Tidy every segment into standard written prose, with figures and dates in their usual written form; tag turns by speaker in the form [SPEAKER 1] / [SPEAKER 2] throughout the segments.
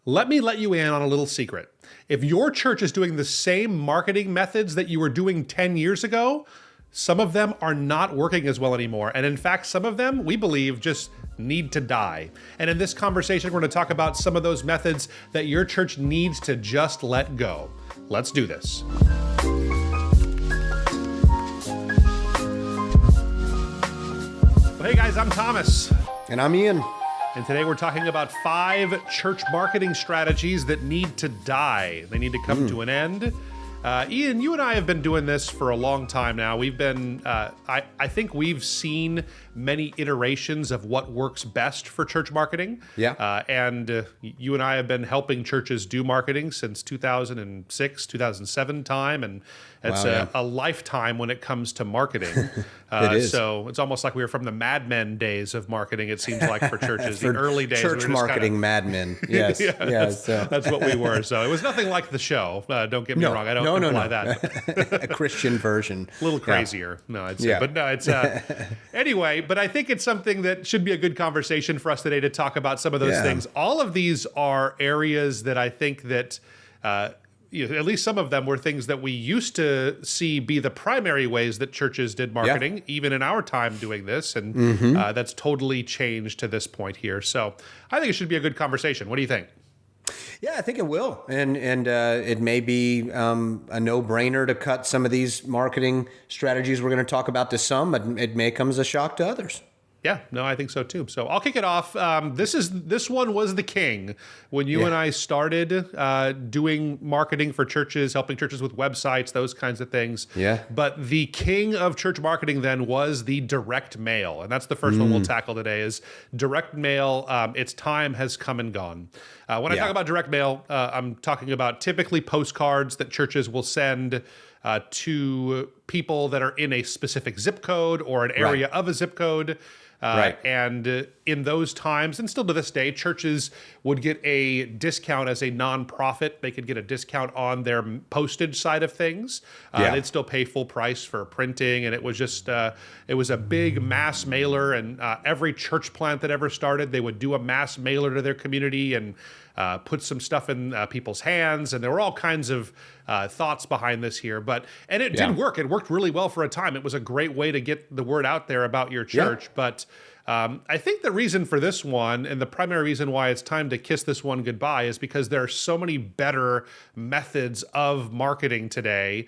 [SPEAKER 1] Let me let you in on a little secret. If your church is doing the same marketing methods that you were doing 10 years ago, some of them are not working as well anymore. And in fact, some of them, we believe, just need to die. And in this conversation, we're going to talk about some of those methods that your church needs to just let go. Let's do this. Well, hey guys, I'm Thomas.
[SPEAKER 2] And I'm Ian.
[SPEAKER 1] And today we're talking about 5 church marketing strategies that need to die. They need to come to an end. Ian, you and I have been doing this for a long time now. We've been, I think we've seen many iterations of what works best for church marketing.
[SPEAKER 2] Yeah.
[SPEAKER 1] And you and I have been helping churches do marketing since 2006, 2007 time. And it's a lifetime when it comes to marketing.
[SPEAKER 2] It is.
[SPEAKER 1] So it's almost like we were from the Mad Men days of marketing, it seems like, for churches. The early days.
[SPEAKER 2] Church marketing Mad Men. Yes.
[SPEAKER 1] That's what we were. So it was nothing like the show. Don't get me wrong. I don't imply that.
[SPEAKER 2] A Christian version.
[SPEAKER 1] A little crazier. No, I'd say. But no, it's anyway, but I think it's something that should be a good conversation for us today to talk about some of those things. All of these are areas that I think that at least some of them were things that we used to see be the primary ways that churches did marketing, even in our time doing this. And that's totally changed to this point here. So I think it should be a good conversation. What do you think?
[SPEAKER 2] Yeah, I think it will. And it may be a no-brainer to cut some of these marketing strategies we're going to talk about to some, but it may come as a shock to others.
[SPEAKER 1] Yeah, no, I think so too. So I'll kick it off. This one was the king when you and I started doing marketing for churches, helping churches with websites, those kinds of things.
[SPEAKER 2] Yeah.
[SPEAKER 1] But the king of church marketing then was the direct mail, and that's the first one we'll tackle today. Is direct mail. Its time has come and gone. When I talk about direct mail, I'm talking about typically postcards that churches will send to people that are in a specific zip code or an area of a zip code. And in those times, and still to this day, churches would get a discount as a nonprofit. They could get a discount on their postage side of things. They'd still pay full price for printing, and it was just it was a big mass mailer. And every church plant that ever started, they would do a mass mailer to their community and put some stuff in people's hands. And there were all kinds of thoughts behind this here, and it did work. It worked really well for a time. It was a great way to get the word out there about your church. But I think the reason for this one, and the primary reason why it's time to kiss this one goodbye, is because there are so many better methods of marketing today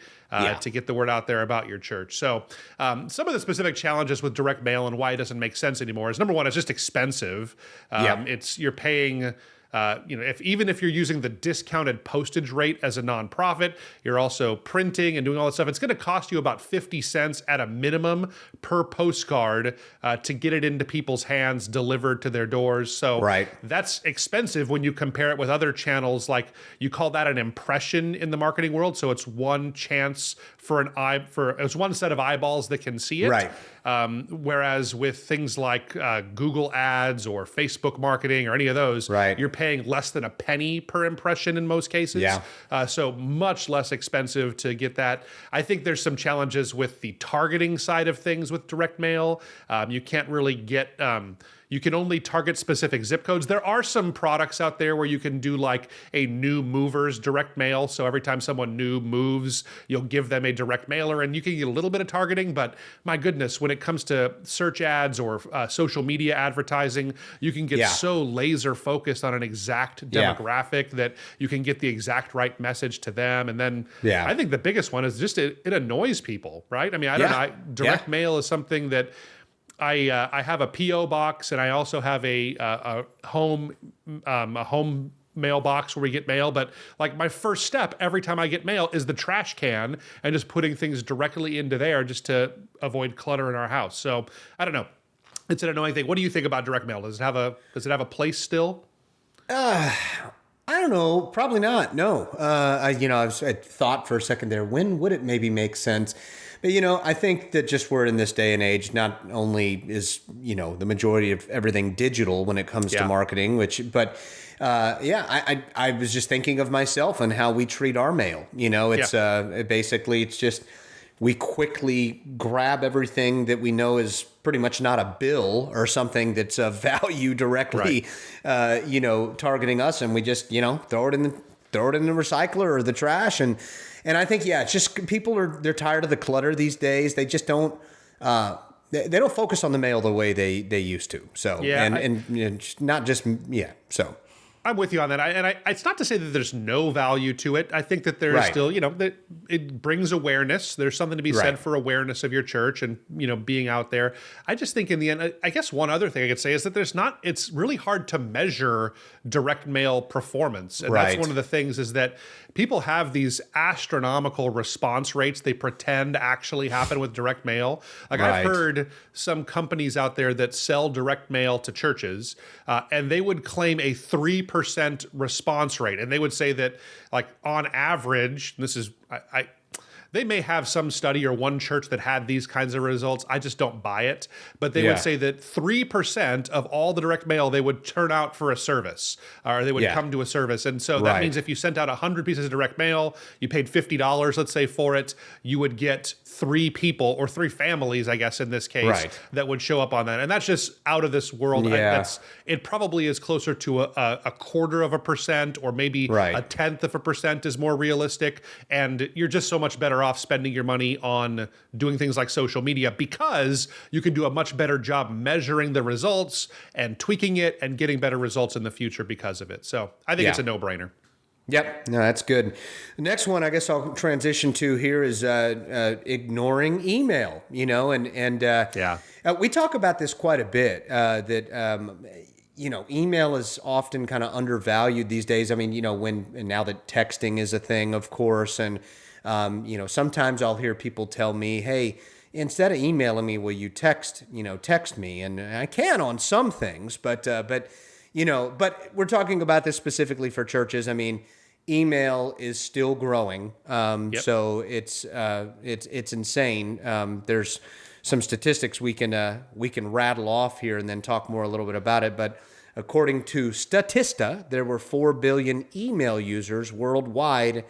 [SPEAKER 1] to get the word out there about your church. So some of the specific challenges with direct mail and why it doesn't make sense anymore is, number one, it's just expensive. You're paying... even if you're using the discounted postage rate as a nonprofit, you're also printing and doing all that stuff. It's going to cost you about 50 cents at a minimum per postcard to get it into people's hands, delivered to their doors. So that's expensive when you compare it with other channels. Like, you call that an impression in the marketing world. So it's one chance for it's one set of eyeballs that can see it.
[SPEAKER 2] Right.
[SPEAKER 1] Whereas with things like Google ads or Facebook marketing or any of those, you're paying less than a penny per impression in most cases. So much less expensive to get that. I think there's some challenges with the targeting side of things with direct mail. You can't really get... you can only target specific zip codes. There are some products out there where you can do like a new movers direct mail. So every time someone new moves, you'll give them a direct mailer, and you can get a little bit of targeting. But my goodness, when it comes to search ads or social media advertising, you can get so laser focused on an exact demographic that you can get the exact right message to them. And then I think the biggest one is just it annoys people, right? I mean, I don't know. Direct mail is something that I have a P.O. box, and I also have a home mailbox where we get mail. But like, my first step every time I get mail is the trash can and just putting things directly into there just to avoid clutter in our house. So I don't know. It's an annoying thing. What do you think about direct mail? Does it have a place still?
[SPEAKER 2] I don't know. Probably not. No. I thought for a second there, when would it maybe make sense? But, I think that just we're in this day and age, not only is, the majority of everything digital when it comes to marketing, I was just thinking of myself and how we treat our mail. It's basically, it's just, we quickly grab everything that we know is pretty much not a bill or something that's of value directly, targeting us, and we just throw it in the recycler or the trash, and I think it's just they're tired of the clutter these days. They just don't. They don't focus on the mail the way they used to. So not just so.
[SPEAKER 1] I'm with you on that. It's not to say that there's no value to it. I think that there's still, that it brings awareness. There's something to be said for awareness of your church and, being out there. I just think in the end, I guess one other thing I could say is that it's really hard to measure direct mail performance. And that's one of the things is that people have these astronomical response rates they pretend actually happen with direct mail. Like I've heard some companies out there that sell direct mail to churches, and they would claim a 3% response rate. And they would say that, like, on average, this is, they may have some study or one church that had these kinds of results. I just don't buy it. But they would say that 3% of all the direct mail they would turn out for a service, or they would come to a service. And so that means if you sent out 100 pieces of direct mail, you paid $50, let's say, for it, you would get 3 people or 3 families, I guess, in this case, that would show up on that. And that's just out of this world. It probably is closer to a quarter of a percent, or maybe a tenth of a percent is more realistic. And you're just so much better off spending your money on doing things like social media, because you can do a much better job measuring the results and tweaking it and getting better results in the future because of it. So I think it's a no-brainer.
[SPEAKER 2] Yep. No, that's good. The next one I guess I'll transition to here is ignoring email, we talk about this quite a bit, email is often kind of undervalued these days. I mean, now that texting is a thing, of course, and sometimes I'll hear people tell me, hey, instead of emailing me, will you text me? And I can on some things, but we're talking about this specifically for churches. I mean, email is still growing. So it's insane. There's some statistics we can rattle off here and then talk more a little bit about it. But according to Statista, there were 4 billion email users worldwide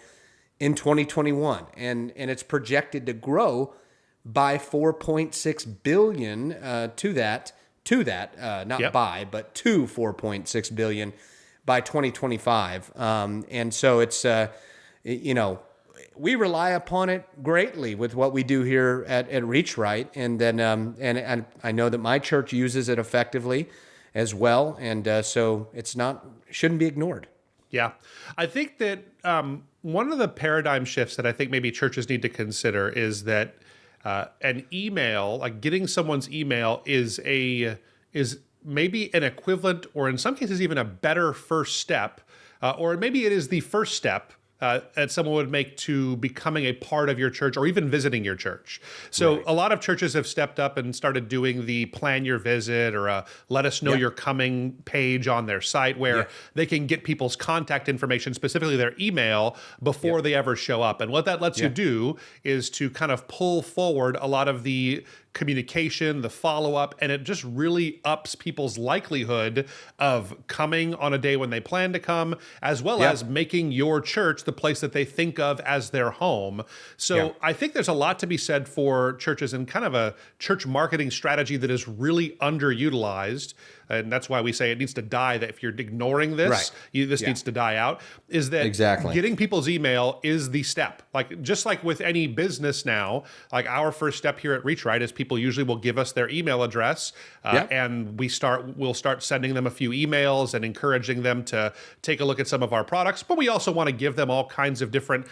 [SPEAKER 2] in 2021, and it's projected to grow by 4.6 billion to 4.6 billion by 2025. And so it's we rely upon it greatly with what we do here at REACHRIGHT, and then and I know that my church uses it effectively as well, and so shouldn't be ignored.
[SPEAKER 1] Yeah, I think that one of the paradigm shifts that I think maybe churches need to consider is that an email, like getting someone's email, is maybe an equivalent, or in some cases even a better first step, or maybe it is the first step that someone would make to becoming a part of your church or even visiting your church. So a lot of churches have stepped up and started doing the plan your visit or let us know you're coming page on their site, where they can get people's contact information, specifically their email, before they ever show up. And what that lets you do is to kind of pull forward a lot of the communication, the follow-up, and it just really ups people's likelihood of coming on a day when they plan to come, as well as making your church the place that they think of as their home. So I think there's a lot to be said for churches and kind of a church marketing strategy that is really underutilized. And that's why we say it needs to die, that if you're ignoring this, this needs to die out, is that getting people's email is the step. Like, just like with any business now, like our first step here at REACHRIGHT is people usually will give us their email address, and we'll start sending them a few emails and encouraging them to take a look at some of our products. But we also want to give them all kinds of different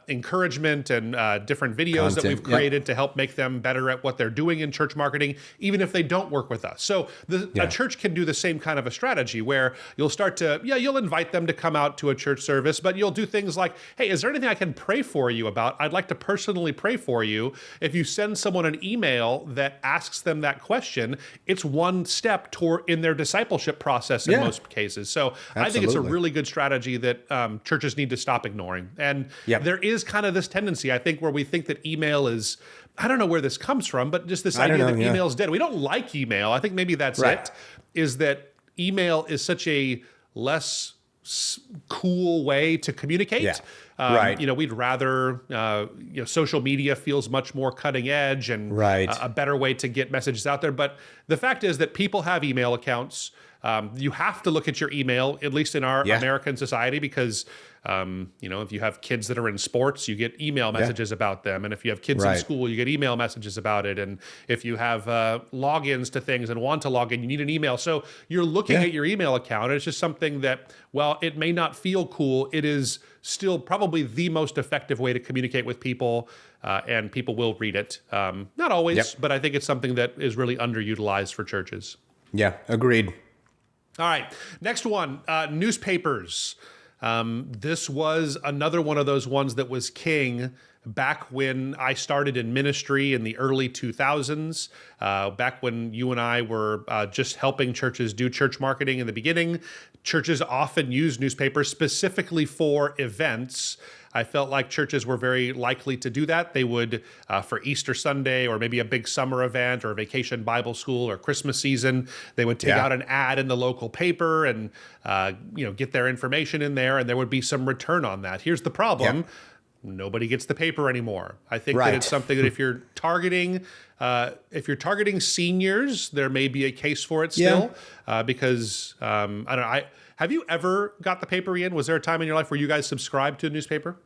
[SPEAKER 1] encouragement and different videos that we've created to help make them better at what they're doing in church marketing, even if they don't work with us. So a church can do the same kind of a strategy where you'll start to, you'll invite them to come out to a church service, but you'll do things like, hey, is there anything I can pray for you about? I'd like to personally pray for you. If you send someone an email that asks them that question, it's one step toward in their discipleship process in most cases. So I think it's a really good strategy that churches need to stop ignoring. And there is kind of this tendency, I think, where we think that email is, I don't know where this comes from, but just this idea that email is dead. We don't like email. I think maybe that's it, is that email is such a less cool way to communicate.
[SPEAKER 2] Yeah. Right.
[SPEAKER 1] We'd rather, social media feels much more cutting edge and
[SPEAKER 2] Right.
[SPEAKER 1] a better way to get messages out there. But the fact is that people have email accounts. You have to look at your email, at least in our American society, because if you have kids that are in sports, you get email messages about them. And if you have kids in school, you get email messages about it. And if you have logins to things and want to log in, you need an email. So you're looking at your email account. And it's just something that, while it may not feel cool, it is still probably the most effective way to communicate with people. And people will read it. Not always, but I think it's something that is really underutilized for churches.
[SPEAKER 2] Yeah, agreed.
[SPEAKER 1] All right. Next one, newspapers. This was another one of those ones that was king back when I started in ministry in the early 2000s, back when you and I were just helping churches do church marketing in the beginning. Churches often use newspapers specifically for events. I felt like churches were very likely to do that. They would, for Easter Sunday or maybe a big summer event or a vacation Bible school or Christmas season, they would take out an ad in the local paper and, get their information in there, and there would be some return on that. Here's the problem. Yep. Nobody gets the paper anymore. I think that it's something that if you're targeting seniors, there may be a case for it still, because I don't know. Have you ever got the paper, Ian? Was there a time in your life where you guys subscribed to a newspaper?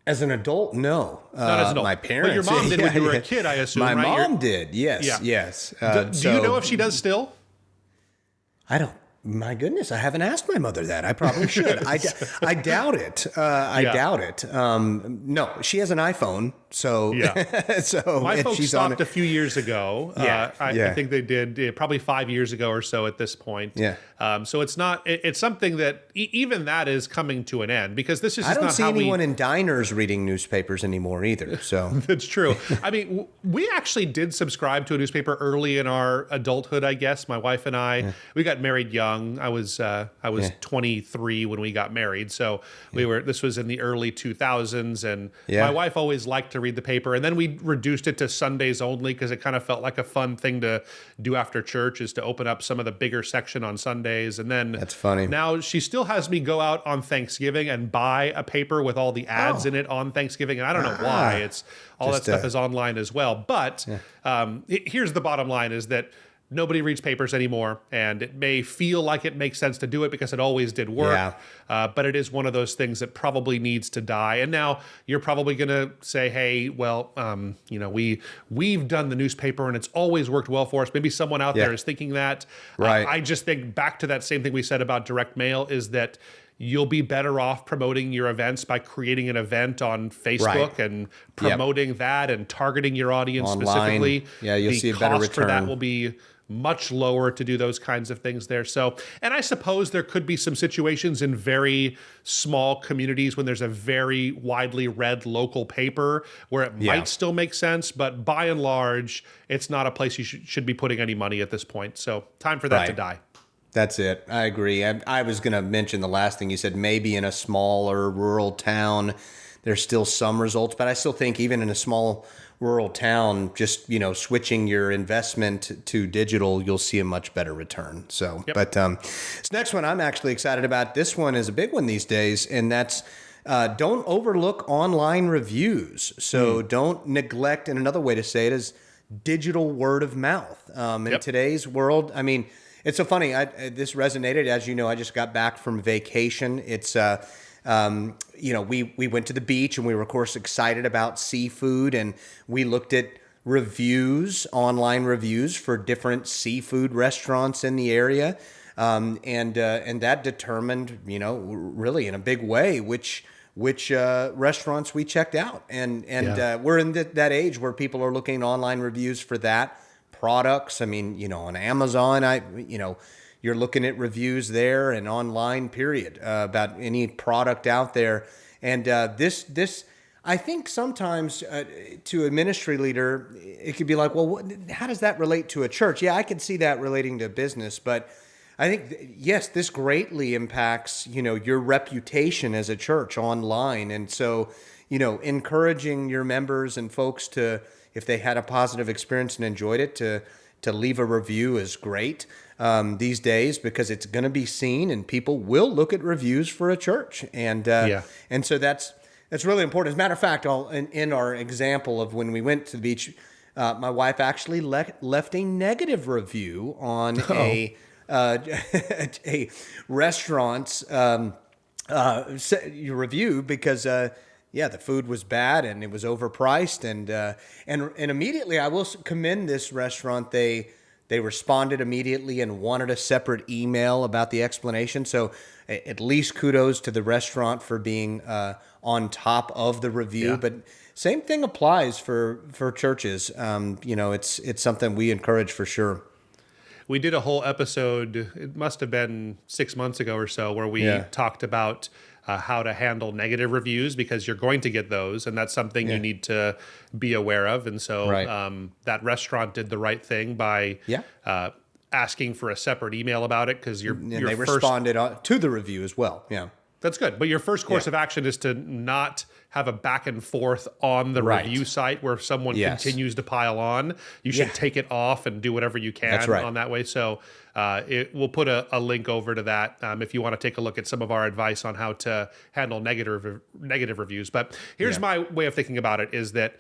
[SPEAKER 2] As an adult, no.
[SPEAKER 1] Not as an adult.
[SPEAKER 2] My parents.
[SPEAKER 1] But your mom did when you were a kid, I assume,
[SPEAKER 2] My
[SPEAKER 1] right?
[SPEAKER 2] mom did, yes, yes.
[SPEAKER 1] Do you know if she does still?
[SPEAKER 2] I don't. My goodness, I haven't asked my mother that. I probably should. I doubt it. I doubt it. No, she has an iPhone, so so
[SPEAKER 1] my folks
[SPEAKER 2] she's
[SPEAKER 1] stopped a few years ago. I think they did probably 5 years ago or so at this point.
[SPEAKER 2] Yeah.
[SPEAKER 1] So it's not. It's something that even that is coming to an end, because this is just
[SPEAKER 2] I don't
[SPEAKER 1] not
[SPEAKER 2] see
[SPEAKER 1] how
[SPEAKER 2] anyone in diners reading newspapers anymore either. So
[SPEAKER 1] that's true. I mean, we actually did subscribe to a newspaper early in our adulthood. I guess my wife and I we got married young. I was 23 when we got married, so this was in the early 2000s, and my wife always liked to read the paper, and then we reduced it to Sundays only because it kind of felt like a fun thing to do after church, is to open up some of the bigger section on Sundays. And then
[SPEAKER 2] that's funny.
[SPEAKER 1] Now she still has me go out on Thanksgiving and buy a paper with all the ads in it on Thanksgiving, and I don't know why. It's all that stuff is online as well. But here's the bottom line: is that nobody reads papers anymore, and it may feel like it makes sense to do it because it always did work, but it is one of those things that probably needs to die. And now you're probably going to say, hey, well, we've done the newspaper and it's always worked well for us. Maybe someone out there is thinking that. I just think back to that same thing we said about direct mail, is that you'll be better off promoting your events by creating an event on Facebook and promoting that and targeting your audience specifically.
[SPEAKER 2] Yeah, you'll see a better return.
[SPEAKER 1] The cost for that will be much lower to do those kinds of things there. So, and I suppose there could be some situations in very small communities when there's a very widely read local paper where it might still make sense, but by and large, it's not a place you should be putting any money at this point. So time for that to die.
[SPEAKER 2] That's it. I agree. I was going to mention the last thing you said, maybe in a smaller rural town, there's still some results, but I still think even in a small rural town, just, switching your investment to digital, you'll see a much better return. So, but this next one I'm actually excited about. This one is a big one these days, and that's don't overlook online reviews. So don't neglect, and another way to say it is digital word of mouth. In today's world, I mean, it's so funny. This resonated. As you know, I just got back from vacation. It's, we went to the beach, and we were, of course, excited about seafood. And we looked at online reviews for different seafood restaurants in the area. And that determined, really in a big way, which restaurants we checked out. And we're in that age where people are looking at online reviews for that. Products. I mean, on Amazon, you're looking at reviews there and online, period, about any product out there. And this, I think sometimes to a ministry leader, it could be like, well, how does that relate to a church? Yeah, I can see that relating to business, but I think, yes, this greatly impacts, your reputation as a church online. And so, encouraging your members and folks to, if they had a positive experience and enjoyed it, to to leave a review is great these days, because it's going to be seen and people will look at reviews for a church. And so that's really important. As a matter of fact, in our example of when we went to the beach, my wife actually left a negative review on a restaurant's review, because the food was bad and it was overpriced, and immediately I will commend this restaurant. They responded immediately and wanted a separate email about the explanation. So at least kudos to the restaurant for being on top of the review.
[SPEAKER 1] Yeah.
[SPEAKER 2] But same thing applies for churches. It's something we encourage for sure.
[SPEAKER 1] We did a whole episode, it must have been 6 months ago or so, where we talked about how to handle negative reviews, because you're going to get those, and that's something you need to be aware of. And so that restaurant did the right thing by asking for a separate email about it, because
[SPEAKER 2] they responded to the review as well. Yeah.
[SPEAKER 1] That's good. But your first course of action is to not have a back and forth on the review site where someone continues to pile on. You should take it off and do whatever you can on that way. So we'll put a link over to that if you want to take a look at some of our advice on how to handle negative reviews. But here's my way of thinking about it, is that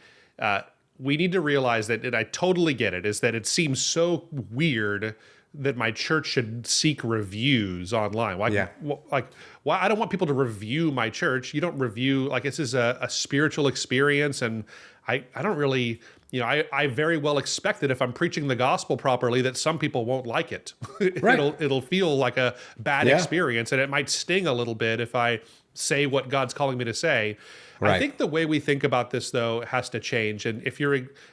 [SPEAKER 1] we need to realize that, and I totally get it, is that it seems so weird that my church should seek reviews online. Why? Why? I don't want people to review my church. You don't review, like, this is a spiritual experience, and I don't really, I very well expect that if I'm preaching the gospel properly, that some people won't like it. It'll feel like a bad experience, and it might sting a little bit if I say what God's calling me to say. I think the way we think about this, though, has to change. And if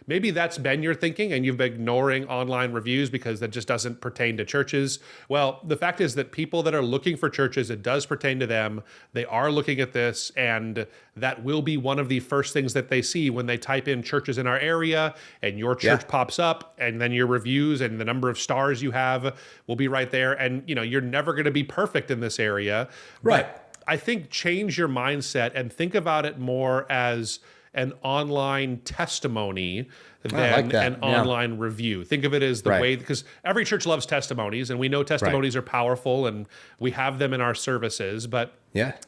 [SPEAKER 1] maybe that's been your thinking and you've been ignoring online reviews because that just doesn't pertain to churches. Well, the fact is that people that are looking for churches, it does pertain to them. They are looking at this, and that will be one of the first things that they see when they type in churches in our area, and your church pops up, and then your reviews and the number of stars you have will be right there. And, you're never going to be perfect in this area.
[SPEAKER 2] Right.
[SPEAKER 1] But I think change your mindset and think about it more as an online testimony than an online review. Think of it as the way, because every church loves testimonies, and we know testimonies are powerful, and we have them in our services, but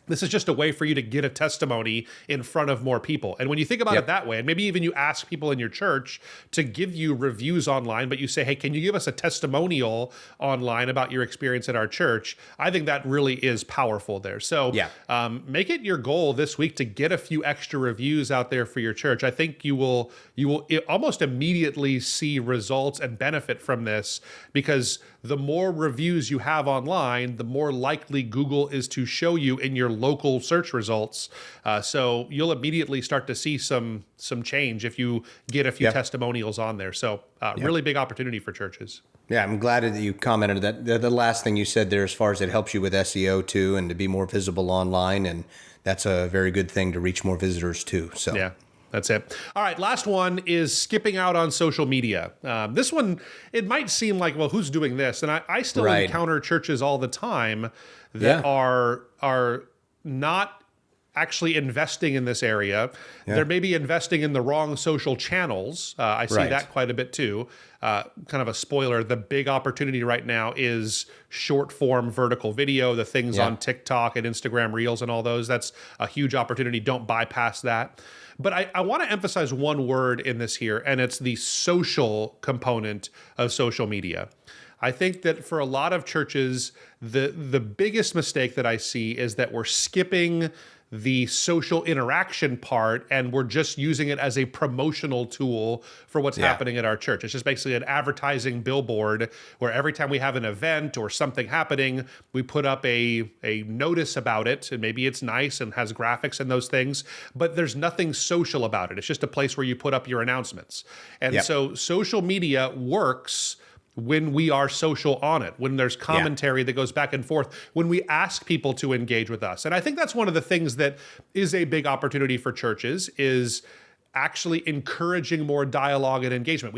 [SPEAKER 1] this is just a way for you to get a testimony in front of more people. And when you think about it that way, and maybe even you ask people in your church to give you reviews online, but you say, hey, can you give us a testimonial online about your experience at our church? I think that really is powerful there. So make it your goal this week to get a few extra reviews out there for your church. I think you will almost immediately see results and benefit from this, because the more reviews you have online, the more likely Google is to show you in your local search results. So you'll immediately start to see some change if you get a few testimonials on there. So really big opportunity for churches.
[SPEAKER 2] Yeah, I'm glad that you commented that. The last thing you said there, as far as it helps you with SEO too, and to be more visible online, and that's a very good thing to reach more visitors too. So
[SPEAKER 1] yeah. That's it. All right, last one is skipping out on social media. This one, it might seem like, well, who's doing this? And I still encounter churches all the time that are not actually investing in this area. They're maybe investing in the wrong social channels. I see that quite a bit too. Kind of a spoiler, the big opportunity right now is short form vertical video, the things on TikTok and Instagram Reels and all those. That's a huge opportunity. Don't bypass that. But I want to emphasize one word in this here, and it's the social component of social media. I think that for a lot of churches, the biggest mistake that I see is that we're skipping the social interaction part, and we're just using it as a promotional tool for what's happening at our church. It's just basically an advertising billboard where every time we have an event or something happening, we put up a notice about it, and maybe it's nice and has graphics and those things, but there's nothing social about it. It's just a place where you put up your announcements. And so social media works when we are social on it, when there's commentary that goes back and forth, when we ask people to engage with us. And I think that's one of the things that is a big opportunity for churches is actually encouraging more dialogue and engagement.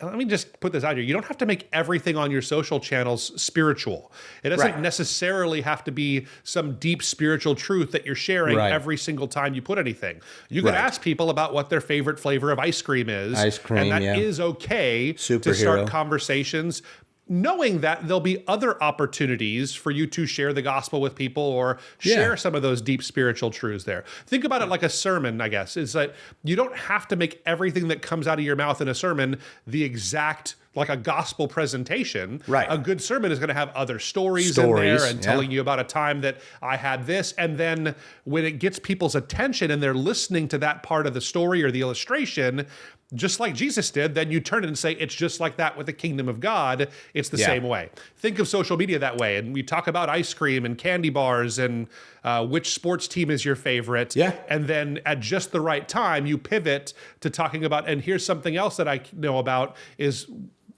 [SPEAKER 1] Let me just put this out here. You don't have to make everything on your social channels spiritual. It doesn't necessarily have to be some deep spiritual truth that you're sharing every single time you put anything. You could ask people about what their favorite flavor of ice cream is. And that is okay to start conversations, knowing that there'll be other opportunities for you to share the gospel with people or share some of those deep spiritual truths there. Think about it like a sermon, I guess. Is that you don't have to make everything that comes out of your mouth in a sermon the exact, like a gospel presentation. A good sermon is going to have other stories in there and telling you about a time that I had this. And then when it gets people's attention and they're listening to that part of the story or the illustration, just like Jesus did, then you turn it and say, it's just like that with the kingdom of God. It's the same way. Think of social media that way. And we talk about ice cream and candy bars and which sports team is your favorite. And then at just the right time, you pivot to talking about, and here's something else that I know about is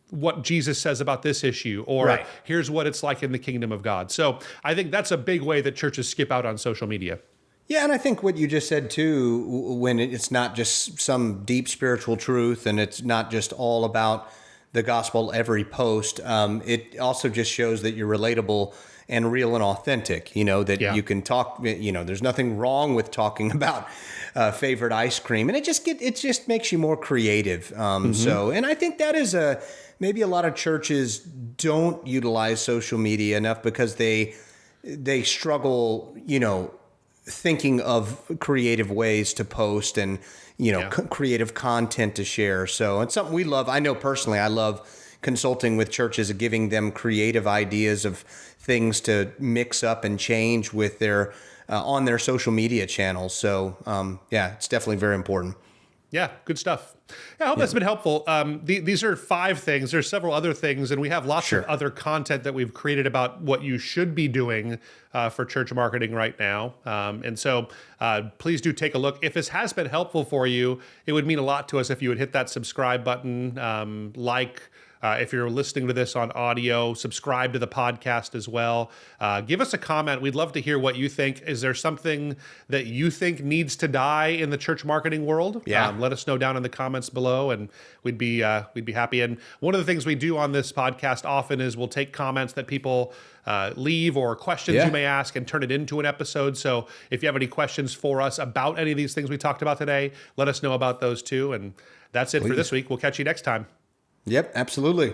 [SPEAKER 1] what Jesus says about this issue, or here's what it's like in the kingdom of God. So I think that's a big way that churches skip out on social media.
[SPEAKER 2] Yeah, and I think what you just said too, when it's not just some deep spiritual truth and it's not just all about the gospel every post, it also just shows that you're relatable and real and authentic, that you can talk, there's nothing wrong with talking about favorite ice cream, and it just makes you more creative. So, and I think that is maybe a lot of churches don't utilize social media enough because they struggle, thinking of creative ways to post and, creative content to share. So it's something we love. I know personally, I love consulting with churches, giving them creative ideas of things to mix up and change with their, on their social media channels. So, it's definitely very important.
[SPEAKER 1] Yeah, good stuff. Yeah, I hope that's been helpful. These are 5 things. There's several other things, and we have lots of other content that we've created about what you should be doing for church marketing right now. And so please do take a look. If this has been helpful for you, it would mean a lot to us if you would hit that subscribe button, if you're listening to this on audio, subscribe to the podcast as well. Give us a comment. We'd love to hear what you think. Is there something that you think needs to die in the church marketing world? Let us know down in the comments below, and we'd be happy. And one of the things we do on this podcast often is we'll take comments that people leave or questions you may ask and turn it into an episode. So if you have any questions for us about any of these things we talked about today, let us know about those too. And that's it for this week. We'll catch you next time.
[SPEAKER 2] Yep, absolutely.